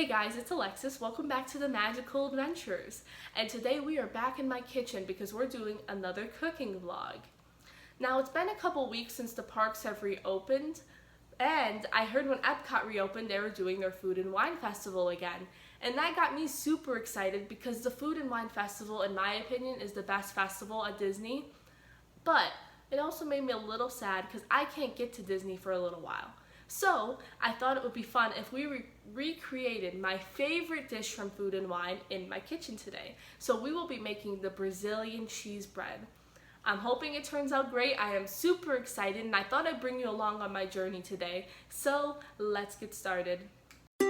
Hey guys, it's Alexis. Welcome back to the Magical Adventurers. And today we are back in my kitchen because we're doing another cooking vlog. Now it's been a couple weeks since the parks have reopened, and I heard when Epcot reopened they were doing their Food and Wine Festival again. And that got me super excited because the Food and Wine Festival, in my opinion, is the best festival at Disney. But it also made me a little sad because I can't get to Disney for a little while. So I thought it would be fun if we recreated my favorite dish from Food and Wine in my kitchen today. So we will be making the Brazilian cheese bread. I'm hoping it turns out great. I am super excited and I thought I'd bring you along on my journey today. So let's get started. Hi,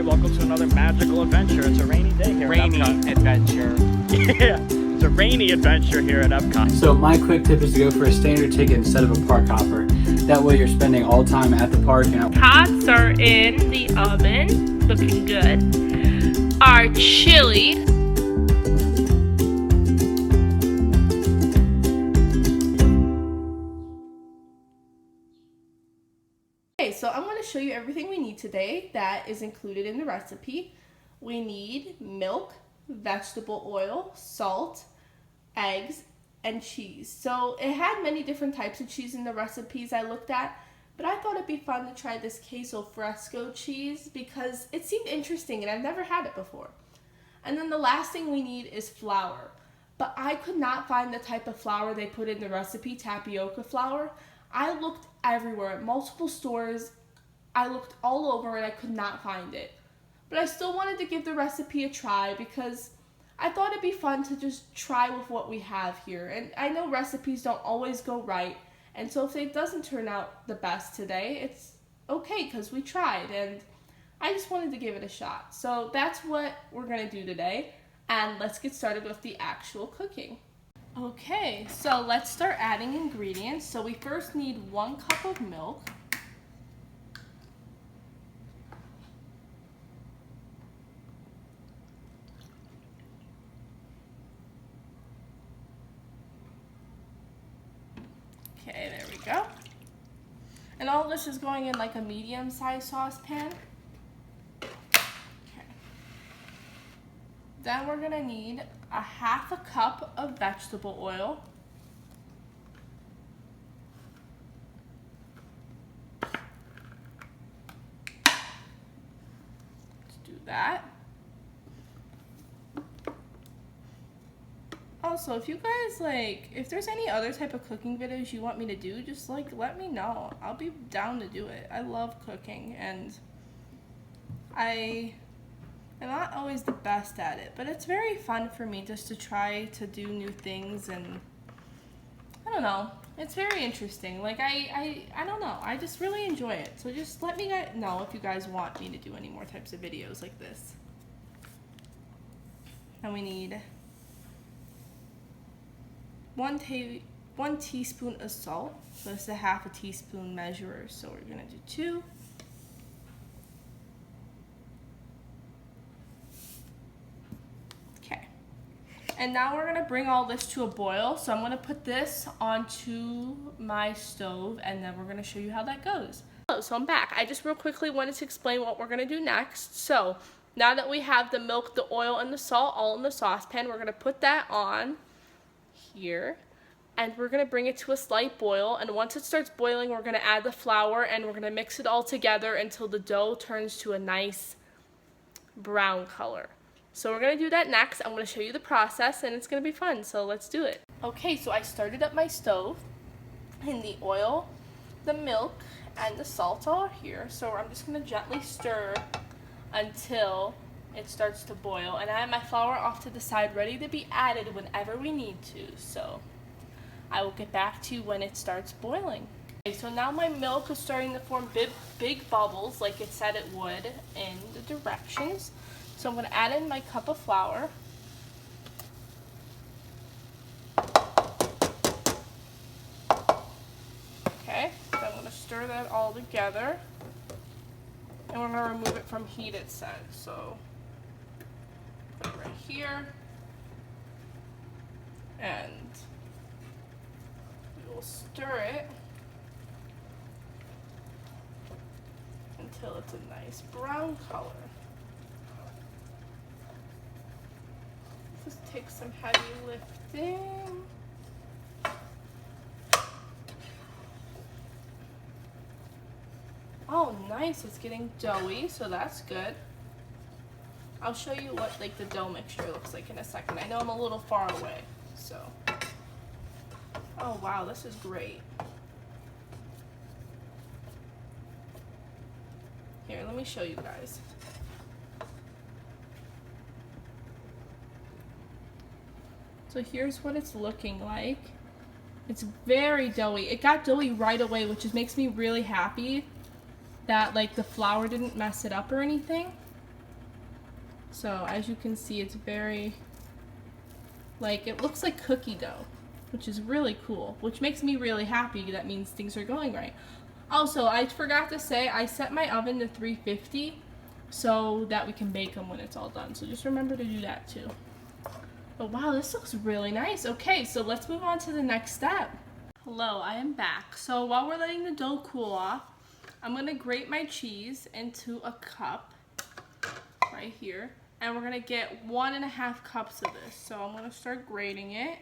welcome to another magical adventure. It's a rainy day here at Epcot. Adventure. Yeah, it's a rainy adventure here at Epcot. So my quick tip is to go for a standard ticket instead of a park hopper. That way you're spending all time at the park. Tots are in the oven, looking good. Our chili. Okay, so I'm going to show you everything we need today that is included in the recipe. We need milk, vegetable oil, salt, eggs, and cheese. So it had many different types of cheese in the recipes I looked at, but I thought it'd be fun to try this queso fresco cheese because it seemed interesting and I've never had it before. And then the last thing we need is flour, but I could not find the type of flour they put in the recipe, tapioca flour. I looked everywhere at multiple stores. I looked all over and I could not find it. But I still wanted to give the recipe a try because I thought it'd be fun to just try with what we have here. And I know recipes don't always go right. And so if it doesn't turn out the best today, it's okay because we tried. And I just wanted to give it a shot. So that's what we're going to do today. And let's get started with the actual cooking. Okay, so let's start adding ingredients. So we first need 1 cup of milk. Okay, there we go. And all this is going in like a medium-sized saucepan. Okay. Then we're gonna need a 1/2 cup of vegetable oil. Let's do that. Also, if you guys if there's any other type of cooking videos you want me to do, just let me know. I'll be down to do it. I love cooking and I'm not always the best at it, but it's very fun for me just to try to do new things, and I don't know, it's very interesting. I don't know, I just really enjoy it. So just let me know if you guys want me to do any more types of videos like this. And we need 1 teaspoon of salt. So this is a 1/2 teaspoon measure, so we're gonna do 2. Okay, and now we're gonna bring all this to a boil. So I'm gonna put this onto my stove and then we're gonna show you how that goes. So I'm back. I just real quickly wanted to explain what we're gonna do next. So now that we have the milk, the oil, and the salt all in the saucepan, we're gonna put that on here and we're gonna bring it to a slight boil, and once it starts boiling we're gonna add the flour and we're gonna mix it all together until the dough turns to a nice brown color. So we're gonna do that next. I'm gonna show you the process and it's gonna be fun, so let's do it. Okay, so I started up my stove and the oil, the milk, and the salt are here, so I'm just gonna gently stir until it starts to boil, and I have my flour off to the side ready to be added whenever we need to. So I will get back to you when it starts boiling. Okay, so now my milk is starting to form big bubbles like it said it would in the directions. So I'm going to add in my cup of flour. Okay, so I'm going to stir that all together. And we're going to remove it from heat, it said. So put it right here. And stir it until it's a nice brown color. This takes some heavy lifting. Oh, nice, it's getting doughy, so that's good. I'll show you what like the dough mixture looks like in a second. I know I'm a little far away, so. Oh wow, this is great. Here, let me show you guys. So here's what it's looking like. It's very doughy. It got doughy right away, which just makes me really happy that like the flour didn't mess it up or anything. So as you can see, it's very, like, it looks like cookie dough, which is really cool, which makes me really happy. That means things are going right. Also, I forgot to say, I set my oven to 350 so that we can bake them when it's all done. So just remember to do that too. But wow, this looks really nice. Okay, so let's move on to the next step. Hello, I am back. So while we're letting the dough cool off, I'm gonna grate my cheese into a cup right here. And we're gonna get 1.5 cups of this. So I'm gonna start grating it.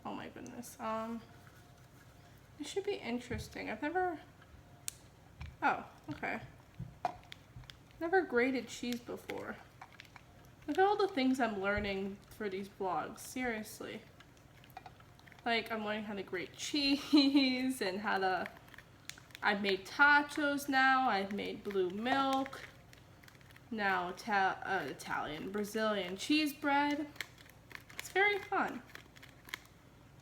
Oh my goodness. It should be interesting. I've never, oh, okay. Never grated cheese before. Look at all the things I'm learning for these vlogs, seriously. Like, I'm learning how to grate cheese and how to, I've made tacos now, I've made blue milk, now Italian, Brazilian cheese bread. It's very fun.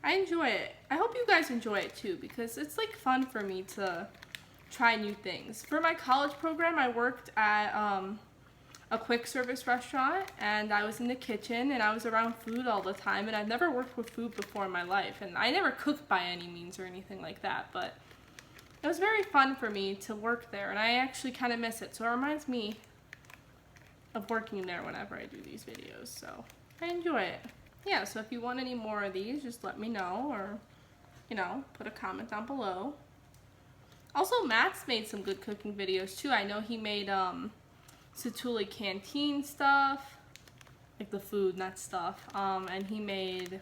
I enjoy it. I hope you guys enjoy it too, because it's like fun for me to try new things. For my college program, I worked at a quick service restaurant, and I was in the kitchen and I was around food all the time, and I've never worked with food before in my life, and I never cooked by any means or anything like that, but it was very fun for me to work there, and I actually kind of miss it, so it reminds me of working there whenever I do these videos, so I enjoy it. Yeah, so if you want any more of these, just let me know, or, you know, put a comment down below. Also, Matt's made some good cooking videos too. I know he made Satuli Canteen stuff, like the food, not stuff. And he made,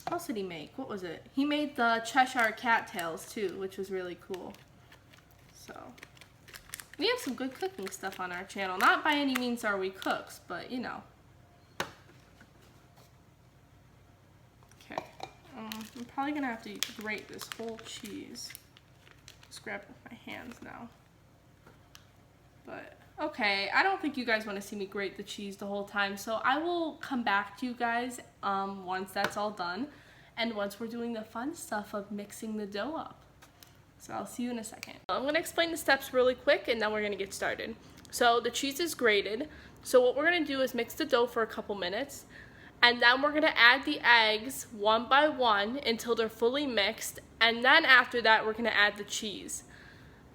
what else did he make? What was it? He made the Cheshire cattails too, which was really cool. So, we have some good cooking stuff on our channel. Not by any means are we cooks, but you know. Okay, I'm probably gonna have to grate this whole cheese. Just grab it with my hands now. But, okay, I don't think you guys want to see me grate the cheese the whole time, so I will come back to you guys once that's all done, and once we're doing the fun stuff of mixing the dough up. So I'll see you in a second. I'm going to explain the steps really quick, and then we're going to get started. So the cheese is grated, so what we're going to do is mix the dough for a couple minutes, and then we're going to add the eggs one by one until they're fully mixed, and then after that we're going to add the cheese.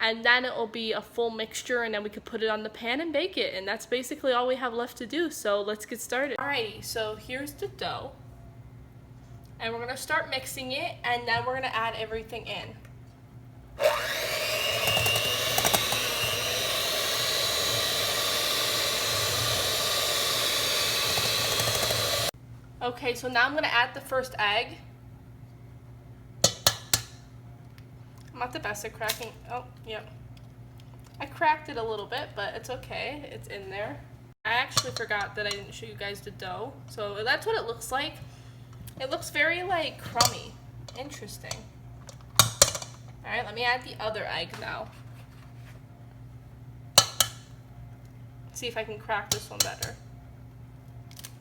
And then it will be a full mixture, and then we could put it on the pan and bake it. And that's basically all we have left to do, so let's get started. Alrighty, so here's the dough. And we're gonna start mixing it, and then we're gonna add everything in. Okay, so now I'm gonna add the first egg. I'm not the best at cracking. Oh, yep. I cracked it a little bit, but it's okay. It's in there. I actually forgot that I didn't show you guys the dough. So that's what it looks like. It looks very, like, crummy. Interesting. Alright, let me add the other egg now. See if I can crack this one better.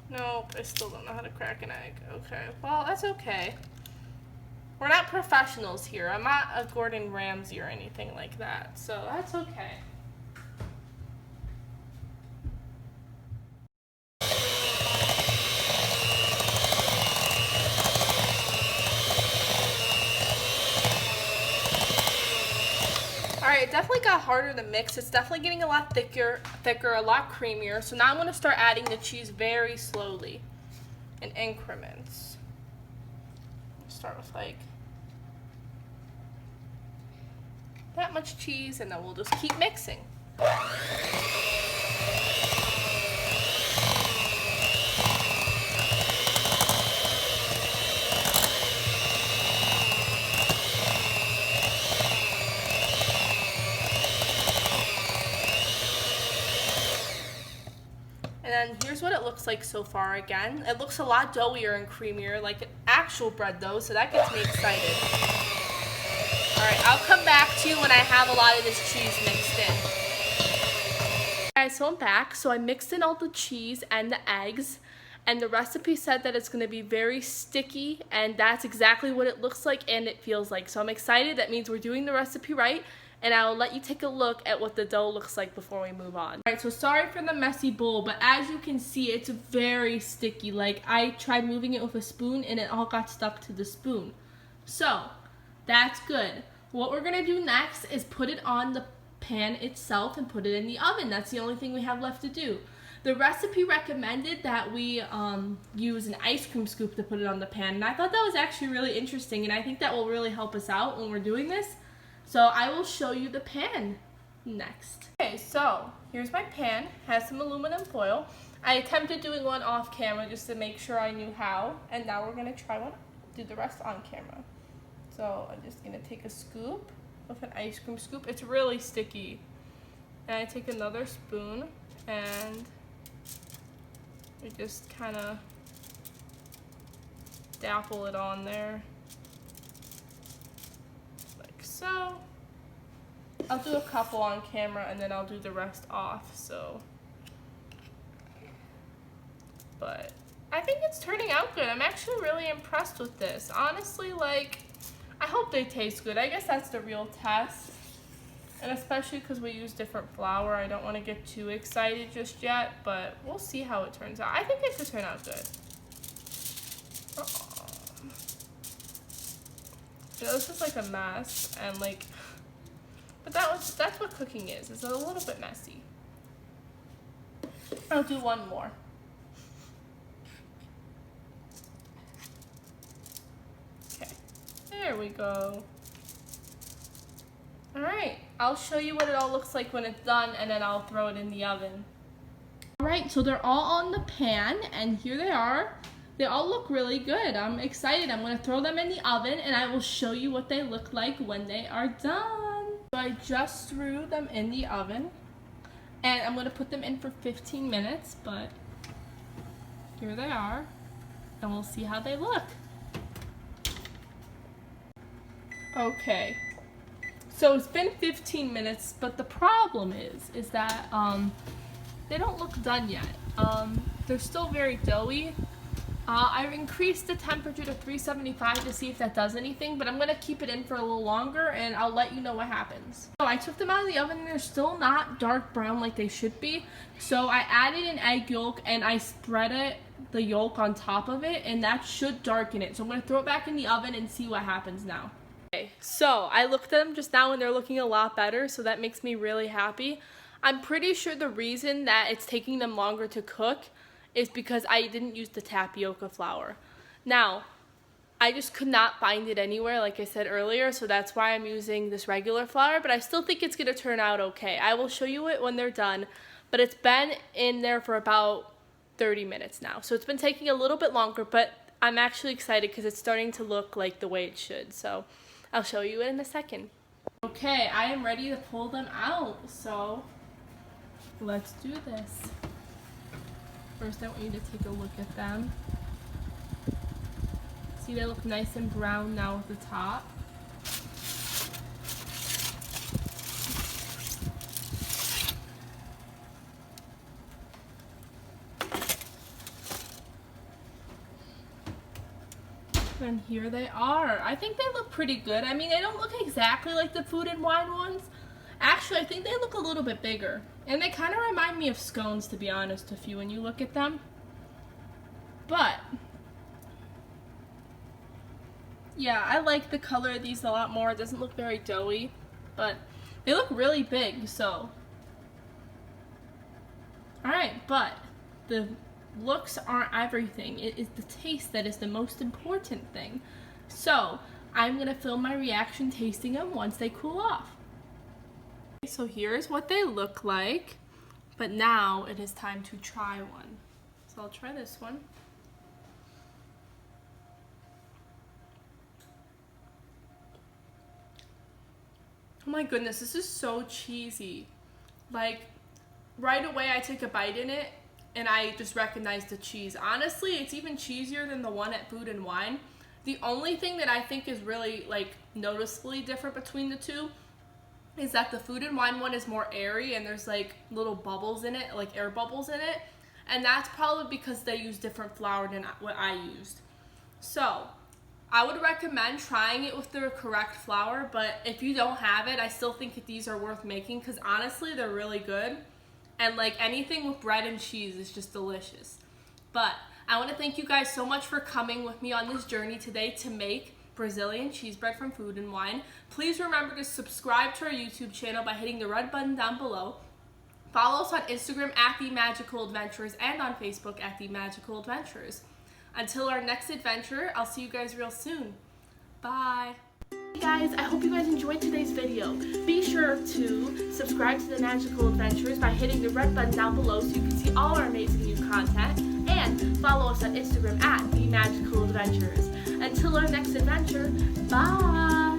Nope, I still don't know how to crack an egg. Okay, well, that's okay. We're not professionals here. I'm not a Gordon Ramsay or anything like that, so that's okay. Alright, it definitely got harder to mix. It's definitely getting a lot thicker, a lot creamier. So now I'm going to start adding the cheese very slowly in increments. start with like that much cheese, and then we'll just keep mixing. And then here's what it looks like so far again. It looks a lot doughier and creamier, like actual bread though, so that gets me excited. Alright, I'll come back to you when I have a lot of this cheese mixed in. Guys, so I'm back. So I mixed in all the cheese and the eggs, and the recipe said that it's going to be very sticky, and that's exactly what it looks like and it feels like. So I'm excited. That means we're doing the recipe right. And I'll let you take a look at what the dough looks like before we move on. Alright, so sorry for the messy bowl, but as you can see, it's very sticky. Like, I tried moving it with a spoon and it all got stuck to the spoon. So, that's good. What we're gonna do next is put it on the pan itself and put it in the oven. That's the only thing we have left to do. The recipe recommended that we use an ice cream scoop to put it on the pan, and I thought that was actually really interesting, and I think that will really help us out when we're doing this. So I will show you the pan next. Okay, so here's my pan. Has some aluminum foil. I attempted doing one off camera just to make sure I knew how, and now we're gonna try one, do the rest on camera. So I'm just gonna take a scoop with an ice cream scoop. It's really sticky. And I take another spoon and we just kind of dapple it on there. So, I'll do a couple on camera and then I'll do the rest off, so. But, I think it's turning out good. I'm actually really impressed with this. Honestly, like, I hope they taste good. I guess that's the real test. And especially because we use different flour, I don't want to get too excited just yet, but we'll see how it turns out. I think it could turn out good. Yeah, this is like a mess, and like, but that's what cooking is. It's a little bit messy. I'll do one more. Okay, there we go. All right, I'll show you what it all looks like when it's done, and then I'll throw it in the oven. All right, so they're all on the pan, and here they are. They all look really good. I'm excited. I'm going to throw them in the oven and I will show you what they look like when they are done. So I just threw them in the oven and I'm going to put them in for 15 minutes, but here they are and we'll see how they look. Okay, so it's been 15 minutes, but the problem is that they don't look done yet. They're still very doughy. I've increased the temperature to 375 to see if that does anything, but I'm going to keep it in for a little longer and I'll let you know what happens. So I took them out of the oven and they're still not dark brown like they should be. So I added an egg yolk and I spread the yolk on top of it, and that should darken it. So I'm going to throw it back in the oven and see what happens now. Okay, so I looked at them just now and they're looking a lot better, so that makes me really happy. I'm pretty sure the reason that it's taking them longer to cook is because I didn't use the tapioca flour. Now, I just could not find it anywhere, like I said earlier, so that's why I'm using this regular flour, but I still think it's going to turn out okay. I will show you it when they're done, but it's been in there for about 30 minutes now, so it's been taking a little bit longer, but I'm actually excited because it's starting to look like the way it should, so I'll show you it in a second. Okay, I am ready to pull them out, so let's do this. First, I want you to take a look at them. See, they look nice and brown now at the top. And here they are. I think they look pretty good. I mean, they don't look exactly like the Food and Wine ones. Actually, I think they look a little bit bigger. And they kind of remind me of scones, to be honest with you, when you look at them. But, yeah, I like the color of these a lot more. It doesn't look very doughy, but they look really big, so. Alright, but the looks aren't everything. It is the taste that is the most important thing. So I'm gonna film my reaction tasting them once they cool off. So here's what they look like, but now it is time to try one. So I'll try this one. Oh my goodness, this is so cheesy. Like, right away I take a bite in it and I just recognize the cheese. Honestly, it's even cheesier than the one at Food and Wine. The only thing that I think is really like noticeably different between the two is that the Food and Wine one is more airy and there's like little bubbles in it, like air bubbles in it. And that's probably because they use different flour than what I used. So I would recommend trying it with the correct flour, but if you don't have it, I still think that these are worth making because honestly, they're really good. And like anything with bread and cheese is just delicious. But I want to thank you guys so much for coming with me on this journey today to make Brazilian cheese bread from Food and Wine. Please remember to subscribe to our YouTube channel by hitting the red button down below. Follow us on Instagram at themagicaladventurers and on Facebook at themagicaladventurers. Until our next adventure, I'll see you guys real soon. Bye. Hey guys, I hope you guys enjoyed today's video. Be sure to subscribe to The Magical Adventurers by hitting the red button down below so you can see all our amazing new content. And follow us on Instagram at themagicaladventurers. Until our next adventure, bye!